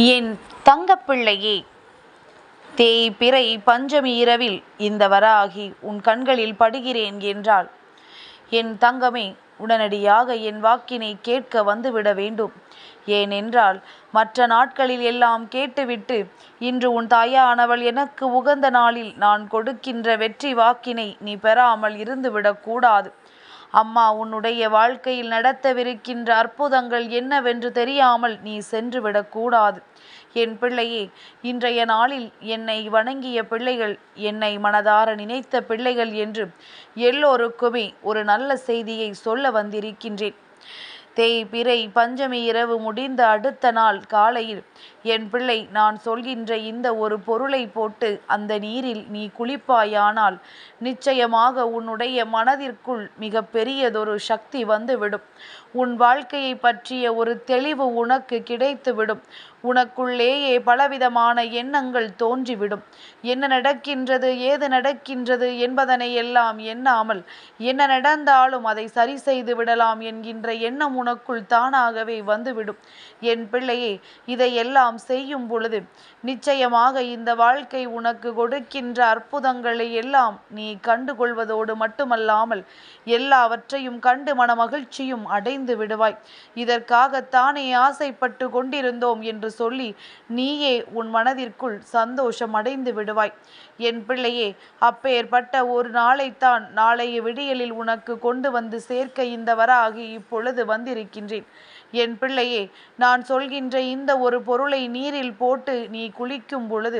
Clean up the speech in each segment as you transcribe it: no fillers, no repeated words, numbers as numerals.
என் தங்கப்பிள்ளையே, தேய்பிறை பஞ்சமி இரவில் இந்த வராகி உன் கண்களில் படுகிறேன் என்றாள். என் தங்கமே, உடனடியாக என் வாக்கினை கேட்க வந்துவிட வேண்டும். ஏனென்றால் மற்ற நாட்களில் எல்லாம் கேட்டுவிட்டு இன்று உன் தாயானவள் எனக்கு உகந்த நாளில் நான் கொடுக்கின்ற வெற்றி வாக்கினை நீ பெறாமல் இருந்துவிடக்கூடாது. அம்மா உன்னுடைய வாழ்க்கையில் நடத்தவிருக்கின்ற அற்புதங்கள் என்னவென்று தெரியாமல் நீ சென்று விடக்கூடாது. என் பிள்ளையே, இன்றைய நாளில் என்னை வணங்கிய பிள்ளைகள், என்னை மனதார நினைத்த பிள்ளைகள் என்று எல்லோருக்குமே ஒரு நல்ல செய்தியை சொல்ல வந்திருக்கின்றேன். தேய்பிறை பஞ்சமி இரவு முடிந்த அடுத்த நாள் காலையில் என் பிள்ளை, நான் சொல்கின்ற இந்த ஒரு பொருளை போட்டு அந்த நீரில் நீ குளிப்பாயானால் நிச்சயமாக உன்னுடைய மனதிற்குள் மிக பெரியதொரு சக்தி வந்துவிடும். உன் வாழ்க்கையை பற்றிய ஒரு தெளிவு உனக்கு கிடைத்துவிடும். உனக்குள்ளேயே பலவிதமான எண்ணங்கள் தோன்றிவிடும். என்ன நடக்கின்றது, ஏது நடக்கின்றது என்பதனை எல்லாம் எண்ணாமல் என்ன நடந்தாலும் அதை சரி செய்து விடலாம் என்கின்ற எண்ணம் உனக்குள் தானாகவே வந்துவிடும். என் பிள்ளையே, இதையெல்லாம் செய்யும் பொழுது நிச்சயமாக இந்த வாழ்க்கை உனக்கு கொடுக்கின்ற அற்புதங்களை எல்லாம் நீ கண்டுகொள்வதோடு மட்டுமல்லாமல் எல்லாவற்றையும் கண்டு மன மகிழ்ச்சியும் அடைந்து விடுவாய். இதற்காகத்தானே ஆசைப்பட்டு கொண்டிருந்தோம் என்று சொல்லி நீயே உன் மனதிற்குள் சந்தோஷம் அடைந்து விடுவாய். என் பிள்ளையே, அப்பேற்பட்ட ஒரு நாளைத்தான் நாளைய விடியலில் உனக்கு கொண்டு வந்து சேர்க்க இந்த வராகி இப்பொழுது வந்திருக்கின்றேன். என் பிள்ளையே, நான் சொல்கின்ற இந்த ஒரு பொருளை நீரில் போட்டு நீ குளிக்கும் பொழுது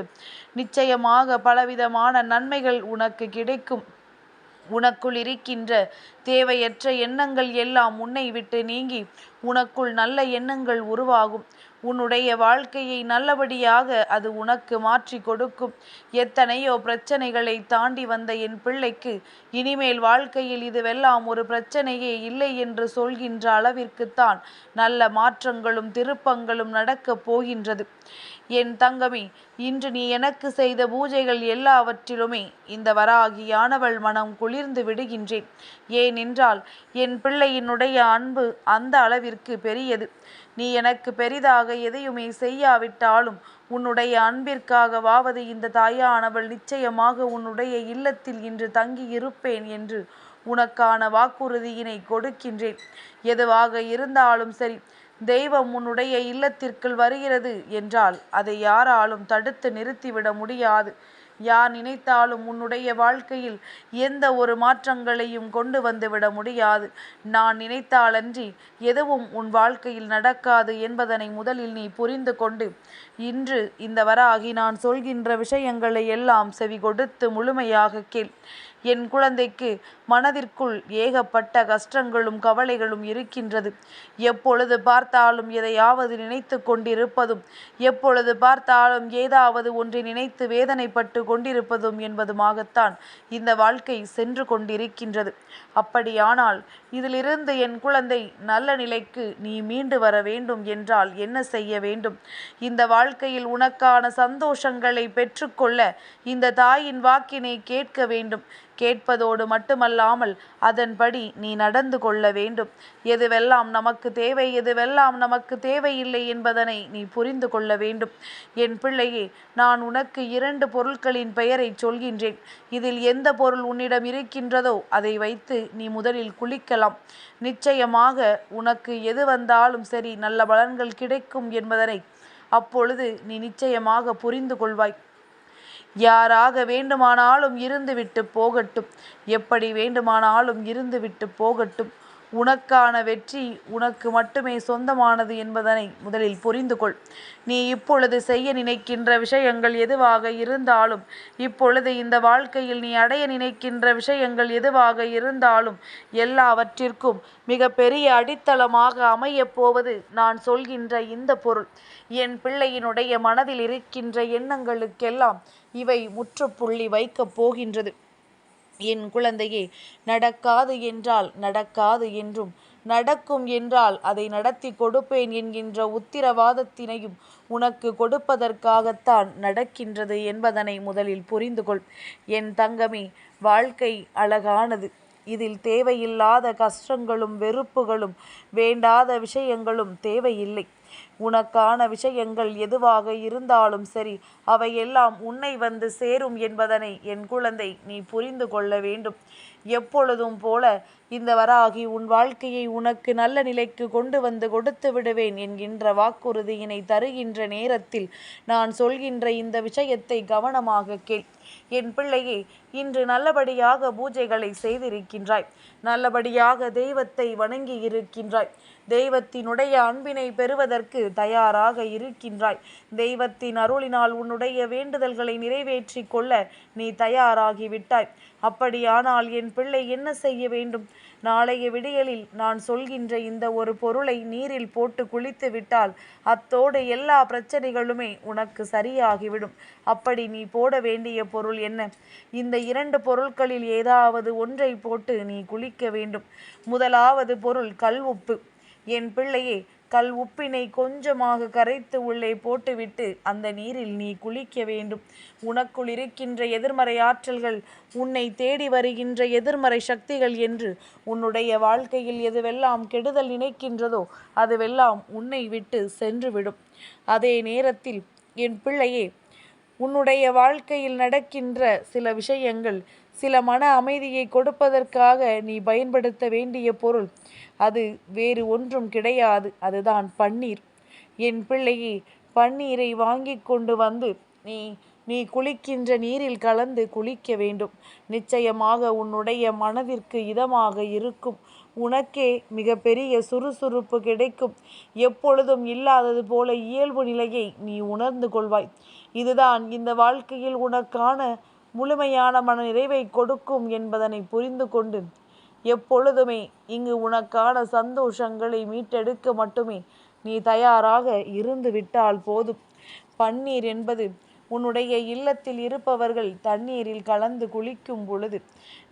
நிச்சயமாக பலவிதமான நன்மைகள் உனக்கு கிடைக்கும். உனக்குள் இருக்கின்ற தேவையற்ற எண்ணங்கள் எல்லாம் உன்னை விட்டு நீங்கி உனக்குள் நல்ல எண்ணங்கள் உருவாகும். உன்னுடைய வாழ்க்கையை நல்லபடியாக அது உனக்கு மாற்றி கொடுக்கும். எத்தனையோ பிரச்சனைகளை தாண்டி வந்த என் பிள்ளைக்கு இனிமேல் வாழ்க்கையில் இதுவெல்லாம் ஒரு பிரச்சனையே இல்லை என்று சொல்கின்ற அளவிற்குத்தான் நல்ல மாற்றங்களும் திருப்பங்களும் நடக்கப் போகின்றது. என் தங்கமே, இன்று நீ எனக்கு செய்த பூஜைகள் எல்லாவற்றிலுமே இந்த வராகியானவள் மனம் குளிர்ந்து விடுகின்றேன். ஏனென்றால் என் பிள்ளையினுடைய அன்பு அந்த அளவிற்கு பெரியது. நீ எனக்கு பெரிதாக எதையுமே செய்யாவிட்டாலும் உன்னுடைய அன்பிற்காகவாவது இந்த தாயானவள் நிச்சயமாக உன்னுடைய இல்லத்தில் இன்று தங்கி இருப்பேன் என்று உனக்கான வாக்குறுதியினை கொடுக்கின்றேன். எதுவாக இருந்தாலும் சரி, தெய்வம் உன்னுடைய இல்லத்திற்குள் வருகிறது என்றால் அதை யாராலும் தடுத்து நிறுத்திவிட முடியாது. யார் நினைத்தாலும் உன்னுடைய வாழ்க்கையில் எந்த ஒரு மாற்றங்களையும் கொண்டு வந்துவிட முடியாது. நான் நினைத்தாலன்றி எதுவும் உன் வாழ்க்கையில் நடக்காது என்பதனை முதலில் நீ புரிந்து கொண்டு இன்று இந்த வராகி நான் சொல்கின்ற விஷயங்களை எல்லாம் செவி கொடுத்து முழுமையாக கேள். என் குழந்தைக்கு மனதிற்குள் ஏகப்பட்ட கஷ்டங்களும் கவலைகளும் இருக்கின்றது. எப்பொழுது பார்த்தாலும் எதையாவது நினைத்து கொண்டிருப்பதும், எப்பொழுது பார்த்தாலும் ஏதாவது ஒன்றை நினைத்து வேதனைப்பட்டு கொண்டிருப்பதும் என்பதுமாகத்தான் இந்த வாழ்க்கை சென்று கொண்டிருக்கின்றது. அப்படியானால் இதிலிருந்து என் குழந்தை நல்ல நிலைக்கு நீ மீண்டு வர வேண்டும் என்றால் என்ன செய்ய வேண்டும்? இந்த வாழ்க்கையில் உனக்கான சந்தோஷங்களை பெற்றுக்கொள்ள இந்த தாயின் வாக்கினை கேட்க வேண்டும். கேட்பதோடு மட்டுமல்லாமல் அதன்படி நீ நடந்து கொள்ள வேண்டும். எதுவெல்லாம் நமக்கு தேவை, எதுவெல்லாம் நமக்கு தேவையில்லை என்பதனை நீ புரிந்து கொள்ள வேண்டும். என் பிள்ளையே, நான் உனக்கு 2 பொருட்களின் பெயரை சொல்கின்றேன். இதில் எந்த பொருள் உன்னிடம் இருக்கின்றதோ அதை வைத்து நீ முதலில் குளிக்கலாம். நிச்சயமாக உனக்கு எது வந்தாலும் சரி நல்ல பலன்கள் கிடைக்கும் என்பதனை அப்பொழுது நீ நிச்சயமாக புரிந்து கொள்வாய். யாராக வேண்டுமானாலும் இருந்துவிட்டு போகட்டும், எப்படி வேண்டுமானாலும் இருந்துவிட்டு போகட்டும். உனக்கான வெற்றி உனக்கு மட்டுமே சொந்தமானது என்பதனை முதலில் புரிந்து கொள். நீ இப்பொழுது செய்ய நினைக்கின்ற விஷயங்கள் எதுவாக இருந்தாலும், இப்பொழுது இந்த வாழ்க்கையில் நீ அடைய நினைக்கின்ற விஷயங்கள் எதுவாக இருந்தாலும் எல்லாவற்றிற்கும் மிக பெரிய அடித்தளமாக அமையப் போவது நான் சொல்கின்ற இந்த பொருள். என் பிள்ளையினுடைய மனதில் இருக்கின்ற எண்ணங்களுக்கெல்லாம் இவை முற்றுப்புள்ளி வைக்கப் போகின்றது. என் குழந்தையே, நடக்காது என்றால் நடக்காது என்றும், நடக்கும் என்றால் அதை நடத்தி கொடுப்பேன் என்கின்ற உத்திரவாதத்தினையும் உனக்கு கொடுப்பதற்காகத்தான் நடக்கின்றது என்பதனை முதலில் புரிந்து கொள். என் தங்கமே, வாழ்க்கை அழகானது. இதில் தேவையில்லாத கஷ்டங்களும் வெறுப்புகளும் வேண்டாத விஷயங்களும் தேவையில்லை. உனக்கான விஷயங்கள் எதுவாக இருந்தாலும் சரி, அவையெல்லாம் உன்னை வந்து சேரும் என்பதனை என் குழந்தை நீ புரிந்து கொள்ள வேண்டும். எப்பொழுதும் போல இந்த வராகி உன் வாழ்க்கையை உனக்கு நல்ல நிலைக்கு கொண்டு வந்து கொடுத்து விடுவேன் என்கின்ற வாக்குறுதியினை தருகின்ற நேரத்தில் நான் சொல்கின்ற இந்த விஷயத்தை கவனமாக கேள். என் பிள்ளையே, இன்று நல்லபடியாக பூஜைகளை செய்திருக்கின்றாய், நல்லபடியாக தெய்வத்தை வணங்கி இருக்கின்றாய், தெய்வத்தினுடைய அன்பினை பெறுவதற்கு தயாராக இருக்கின்றாய். தெய்வத்தின் அருளினால் உன்னுடைய வேண்டுதல்களை நிறைவேற்றி கொள்ள நீ தயாராகிவிட்டாய். அப்படியானால் என் பிள்ளை என்ன செய்ய வேண்டும்? நாளைய விடியலில் நான் சொல்கின்ற இந்த ஒரு பொருளை நீரில் போட்டு குளித்து விட்டால் அத்தோடு எல்லா பிரச்சனைகளுமே உனக்கு சரியாகிவிடும். அப்படி நீ போட வேண்டிய பொருள் என்ன? இந்த 2 பொருட்களில் ஏதாவது ஒன்றை போட்டு நீ குளிக்க வேண்டும். முதலாவது பொருள் கல் உப்பு. என் பிள்ளையே, கல் உப்பினை கொஞ்சமாக கரைத்து உள்ளே போட்டுவிட்டு அந்த நீரில் நீ குளிக்க வேண்டும். உனக்குள் இருக்கின்ற எதிர்மறை ஆற்றல்கள், உன்னை தேடி வருகின்ற எதிர்மறை சக்திகள் என்று உன்னுடைய வாழ்க்கையில் எதுவெல்லாம் கெடுதல் நினைக்கின்றதோ அதுவெல்லாம் உன்னை விட்டு சென்றுவிடும். அதே நேரத்தில் என் பிள்ளையே, உன்னுடைய வாழ்க்கையில் நடக்கின்ற சில விஷயங்கள், சில மன அமைதியை கொடுப்பதற்காக நீ பயன்படுத்த வேண்டிய பொருள், அது வேறு ஒன்றும் கிடையாது, அதுதான் பன்னீர். என் பிள்ளையே, பன்னீரை வாங்கி கொண்டு வந்து நீ குளிக்கின்ற நீரில் கலந்து குளிக்க வேண்டும். நிச்சயமாக உன்னுடைய மனதிற்கு இதமாக இருக்கும். உனக்கே மிகப்பெரிய சுறுசுறுப்பு கிடைக்கும். எப்பொழுதும் இல்லாதது போல இயல்பு நிலையை நீ உணர்ந்து கொள்வாய். இதுதான் இந்த வாழ்க்கையில் உனக்கான முழுமையான மன நிறைவை கொடுக்கும் என்பதனை புரிந்து கொண்டு எப்பொழுதுமே இங்கு உனக்கான சந்தோஷங்களை மீட்டெடுக்க மட்டுமே நீ தயாராக இருந்து விட்டால் போதும். பன்னீர் என்பது உன்னுடைய இல்லத்தில் இருப்பவர்கள் தண்ணீரில் கலந்து குளிக்கும் பொழுது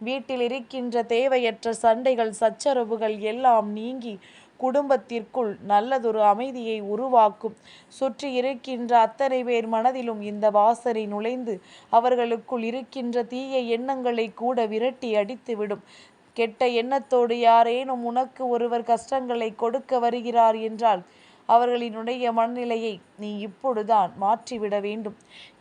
வீட்டில் இருக்கின்ற தேவையற்ற சண்டைகள், சச்சரவுகள் எல்லாம் நீங்கி குடும்பத்திற்குள் நல்லதொரு அமைதியை உருவாக்கும். சுற்றி இருக்கின்ற அத்தனை பேர் மனதிலும் இந்த வாசனை நுழைந்து அவர்களுக்குள் இருக்கின்ற தீய எண்ணங்களை கூட விரட்டி அடித்துவிடும். கெட்ட எண்ணத்தோடு யாரேனும் உனக்கு ஒருவர் கஷ்டங்களை கொடுக்க வருகிறார் என்றால் அவர்களினுடைய மனநிலையை நீ இப்பொழுதுதான் மாற்றிவிட வேண்டும்.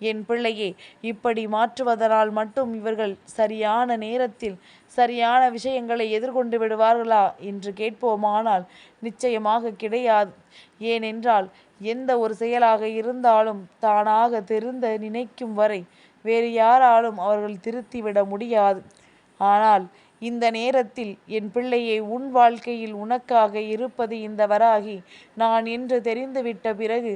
என் பிள்ளையே, இப்படி மாற்றுவதனால் மட்டும் இவர்கள் சரியான நேரத்தில் சரியான விஷயங்களை எதிர்கொண்டு விடுவார்களா என்று கேட்போமானால் நிச்சயமாக கிடையாது. ஏனென்றால் எந்த ஒரு செயலாக இருந்தாலும் தானாக திருந்த நினைக்கும் வரை வேறு யாராலும் அவர்கள் திருத்திவிட முடியாது. ஆனால் இந்த நேரத்தில் என் பிள்ளையை, உன் வாழ்க்கையில் உனக்காக இருப்பது இந்த வராகி நான் என்று தெரிந்துவிட்ட பிறகு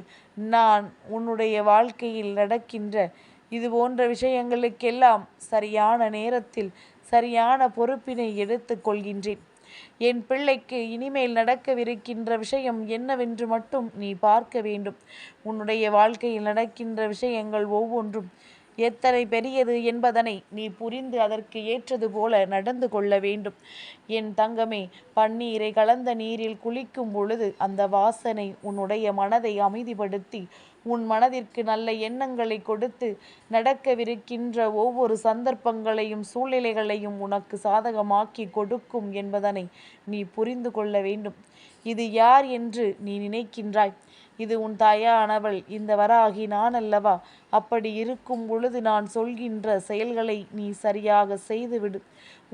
நான் உன்னுடைய வாழ்க்கையில் நடக்கின்ற இது போன்ற விஷயங்களுக்கெல்லாம் சரியான நேரத்தில் சரியான பொறுப்பினை எடுத்து கொள்கின்றேன். என் பிள்ளைக்கு இனிமேல் நடக்கவிருக்கின்ற விஷயம் என்னவென்று மட்டும் நீ பார்க்க வேண்டும். உன்னுடைய வாழ்க்கையில் நடக்கின்ற விஷயங்கள் ஒவ்வொன்றும் எத்தனை பெரியது என்பதனை நீ புரிந்து அதற்கு ஏற்றது போல நடந்து கொள்ள வேண்டும். என் தங்கமே, பன்னீரை கலந்த நீரில் குளிக்கும் பொழுது அந்த வாசனை உன்னுடைய மனதை அமைதிப்படுத்தி உன் மனதிற்கு நல்ல எண்ணங்களை கொடுத்து நடக்கவிருக்கின்ற ஒவ்வொரு சந்தர்ப்பங்களையும் சூழ்நிலைகளையும் உனக்கு சாதகமாக்கி கொடுக்கும் என்பதனை நீ புரிந்து கொள்ள வேண்டும். இது யார் என்று நீ நினைக்கின்றாய்? இது உன் தாயானவள் இந்த வராகி நான் அல்லவா? அப்படி இருக்கும் பொழுது நான் சொல்கின்ற செயல்களை நீ சரியாக செய்துவிடு.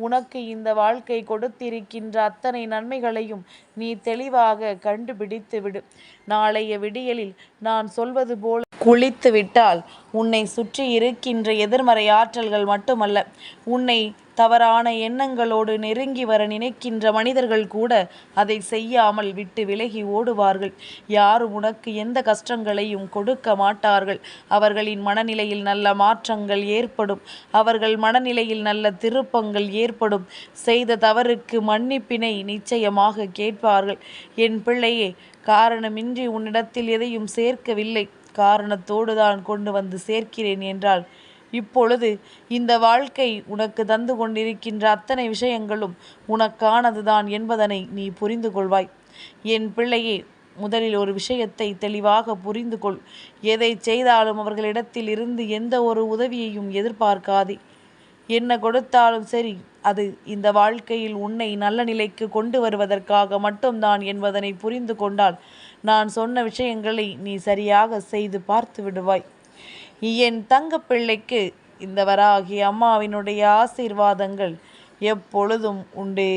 உனக்கு இந்த வாழ்க்கை கொடுத்திருக்கின்ற அத்தனை நன்மைகளையும் நீ தெளிவாக கண்டுபிடித்து விடு. நாளைய விடியலில் நான் சொல்வது போல குளித்து விட்டால் உன்னை சுற்றி இருக்கின்ற எதிர்மறை ஆற்றல்கள் மட்டுமல்ல, உன்னை தவறான எண்ணங்களோடு நெருங்கி வர நினைக்கின்ற மனிதர்கள் கூட அதை செய்யாமல் விட்டு விலகி ஓடுவார்கள். யாரும் உனக்கு எந்த கஷ்டங்களையும் கொடுக்க மாட்டார்கள். அவர்களின் மனநிலையில் நல்ல மாற்றங்கள் ஏற்படும். அவர்கள் மனநிலையில் நல்ல திருப்பங்கள் ஏற்படும். செய்த தவறுக்கு மன்னிப்பினை நிச்சயமாக கேட்பார்கள். என் பிள்ளையே, காரணமின்றி உன்னிடத்தில் எதையும் சேர்க்கவில்லை, காரணத்தோடு தான் கொண்டு வந்து சேர்க்கிறேன் என்றால் இப்பொழுது இந்த வாழ்க்கை உனக்கு தந்து கொண்டிருக்கின்ற அத்தனை விஷயங்களும் உனக்கானதுதான் என்பதனை நீ புரிந்து கொள்வாய். என் பிள்ளையே, முதலில் ஒரு விஷயத்தை தெளிவாக புரிந்து கொள். எதை செய்தாலும் அவர்களிடத்தில் இருந்து எந்த ஒரு உதவியையும் எதிர்பார்க்காதே. என்ன கொடுத்தாலும் சரி, அது இந்த வாழ்க்கையில் உன்னை நல்ல நிலைக்கு கொண்டு வருவதற்காக மட்டும்தான் என்பதனை புரிந்து கொண்டால் நான் சொன்ன விஷயங்களை நீ சரியாக செய்து பார்த்து விடுவாய். என் தங்க பிள்ளைக்கு இந்த வராகி அம்மாவினுடைய ஆசீர்வாதங்கள் எப்பொழுதும் உண்டு.